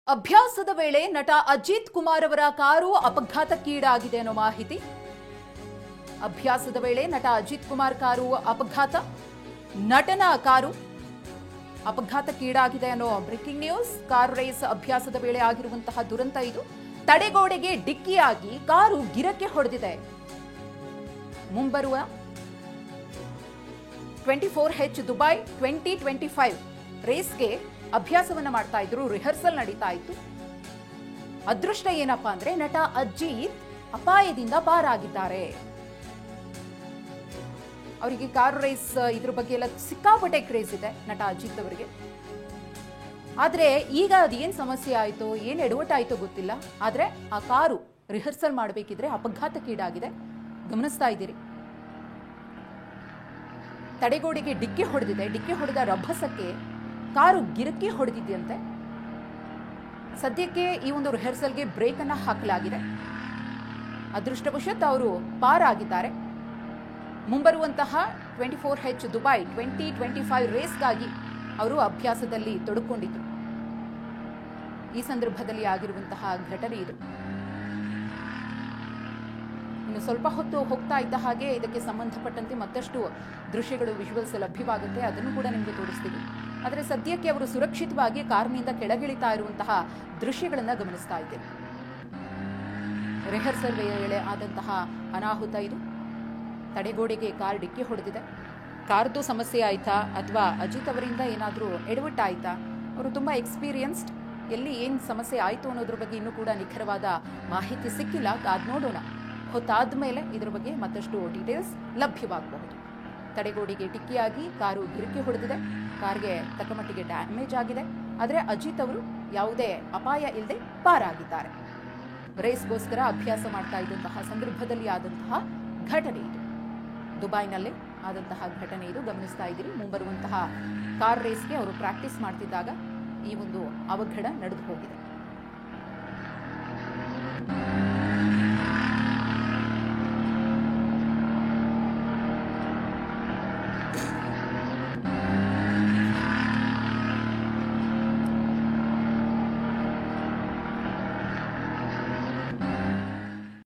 ಅಭ್ಯಾಸದ ವೇಳೆ ನಟ ಅಜಿತ್ ಕುಮಾರ್ ಅವರ ಕಾರು ಅಪಘಾತಕ್ಕೀಡಾಗಿದೆ ಅನ್ನೋ ಮಾಹಿತಿ. ಅಭ್ಯಾಸದ ವೇಳೆ ನಟ ಅಜಿತ್ ಕುಮಾರ್ ಕಾರು ಅಪಘಾತ, ನಟನ ಕಾರು ಅಪಘಾತಕ್ಕೀಡಾಗಿದೆ ಅನ್ನೋ ಬ್ರೇಕಿಂಗ್ ನ್ಯೂಸ್. ಕಾರ್ ರೇಸ್ ಅಭ್ಯಾಸದ ವೇಳೆ ಆಗಿರುವಂತಹ ದುರಂತ ಇದು. ತಡೆಗೋಡೆಗೆ ಡಿಕ್ಕಿಯಾಗಿ ಕಾರು ಗಿರಕ್ಕೆ ಹೊಡೆದಿದೆ. ಮುಂಬರುವ 24H ದುಬೈ 2025 ರೇಸ್ಗೆ ಅಭ್ಯಾಸವನ್ನ ಮಾಡ್ತಾ ಇದ್ರು, ರಿಹರ್ಸಲ್ ನಡೀತಾ ಇತ್ತು. ಅದೃಷ್ಟ ಏನಪ್ಪಾ ಅಂದ್ರೆ ನಟ ಅಜಿತ್ ಅಪಾಯದಿಂದ ಪಾರಾಗಿದ್ದಾರೆ. ಅವರಿಗೆ ಕಾರು ರೇಸ್ ಇದ್ರ ಬಗ್ಗೆ ಎಲ್ಲ ಸಿಕ್ಕಾಪಟ್ಟೆ ಕ್ರೇಜ್ ಇದೆ ನಟ ಅಜಿತ್ ಅವರಿಗೆ. ಆದ್ರೆ ಈಗ ಅದೇನ್ ಸಮಸ್ಯೆ ಆಯ್ತೋ, ಏನ್ ಎಡವಟ್ಟಾಯ್ತೋ ಗೊತ್ತಿಲ್ಲ. ಆದ್ರೆ ಆ ಕಾರು ರಿಹರ್ಸಲ್ ಮಾಡಬೇಕಿದ್ರೆ ಅಪಘಾತಕ್ಕೀಡಾಗಿದೆ. ಗಮನಿಸ್ತಾ ಇದ್ದೀರಿ, ತಡೆಗೋಡೆಗೆ ಡಿಕ್ಕಿ ಹೊಡೆದಿದೆ. ಡಿಕ್ಕಿ ಹೊಡೆದ ರಭಸಕ್ಕೆ ಕಾರು ಗಿರಕಿ ಹೊಡೆದಿದ್ದಂತೆ. ಸದ್ಯಕ್ಕೆ ಈ ಒಂದು ರಿಹರ್ಸಲ್ಗೆ ಬ್ರೇಕ್ ಅನ್ನ ಹಾಕಲಾಗಿದೆ. ಅದೃಷ್ಟವಶಾತ್ ಅವರು ಪಾರಾಗಿದ್ದಾರೆ. ಮುಂಬರುವಂತಹ 24H ದುಬೈ 2025 ರೇಸ್ಗಾಗಿ ಅವರು ಅಭ್ಯಾಸದಲ್ಲಿ ತೊಡಕೊಂಡಿದ್ರು. ಈ ಸಂದರ್ಭದಲ್ಲಿ ಆಗಿರುವಂತಹ ಘಟನೆ ಇದು. ಇನ್ನು ಸ್ವಲ್ಪ ಹೊತ್ತು ಹೋಗ್ತಾ ಇದ್ದ ಹಾಗೆ ಇದಕ್ಕೆ ಸಂಬಂಧಪಟ್ಟಂತೆ ಮತ್ತಷ್ಟು ದೃಶ್ಯಗಳು, ವಿಜುವಲ್ಸ್ ಲಭ್ಯವಾಗುತ್ತೆ. ಅದನ್ನು ಕೂಡ ನಿಮಗೆ ತೋರಿಸ್ತೀವಿ. ಆದರೆ ಸದ್ಯಕ್ಕೆ ಅವರು ಸುರಕ್ಷಿತವಾಗಿ ಕಾರ್ನಿಂದ ಕೆಳಗಿಳಿತಾ ಇರುವಂತಹ ದೃಶ್ಯಗಳನ್ನ ಗಮನಿಸ್ತಾ ಇದ್ದೇವೆ. ರಿಹರ್ಸಲ್ ವೇಳೆ ಆದಂತಹ ಅನಾಹುತ ಇದು. ತಡೆಗೋಡೆಗೆ ಕಾರ್ ಡಿಕ್ಕಿ ಹೊಡೆದಿದೆ. ಕಾರ್ದು ಸಮಸ್ಯೆ ಆಯ್ತಾ ಅಥವಾ ಅಜಿತ್ ಅವರಿಂದ ಏನಾದರೂ ಎಡವಟ್ಟಾಯ್ತಾ? ಅವರು ತುಂಬಾ ಎಕ್ಸ್ಪೀರಿಯನ್ಸ್ಡ್. ಎಲ್ಲಿ ಏನು ಸಮಸ್ಯೆ ಆಯಿತು ಅನ್ನೋದ್ರ ಬಗ್ಗೆ ಇನ್ನೂ ಕೂಡ ನಿಖರವಾದ ಮಾಹಿತಿ ಸಿಕ್ಕಿಲ್ಲ. ಕಾದ್ ನೋಡೋಣ. ಹೊತ್ತಾದ ಮೇಲೆ ಇದರ ಬಗ್ಗೆ ಮತ್ತಷ್ಟು ಡೀಟೇಲ್ಸ್ ಲಭ್ಯವಾಗಬಹುದು. ತಡೆಗೋಡೆಗೆ ಡಿಕ್ಕಿಯಾಗಿ ಕಾರು ಗಿರಕಿ ಹೊಡೆದಿದೆ. ಕಾರ್ಗೆ ತಕ್ಕಮಟ್ಟಿಗೆ ಡ್ಯಾಮೇಜ್ ಆಗಿದೆ. ಆದರೆ ಅಜಿತ್ ಅವರು ಯಾವುದೇ ಅಪಾಯ ಇಲ್ಲದೆ ಪಾರಾಗಿದ್ದಾರೆ. ರೇಸ್ಗೋಸ್ಕರ ಅಭ್ಯಾಸ ಮಾಡ್ತಾ ಇದ್ದಂತಹ ಸಂದರ್ಭದಲ್ಲಿ ಆದಂತಹ ಘಟನೆ ಇದು. ದುಬೈನಲ್ಲಿ ಆದಂತಹ ಘಟನೆ ಇದು. ಗಮನಿಸ್ತಾ ಇದ್ದೀರಿ, ಮುಂಬರುವಂತಹ ಕಾರ್ ರೇಸ್ಗೆ ಅವರು ಪ್ರಾಕ್ಟೀಸ್ ಮಾಡ್ತಿದ್ದಾಗ ಈ ಒಂದು ಅವಘಡ ನಡೆದು ಹೋಗಿದೆ.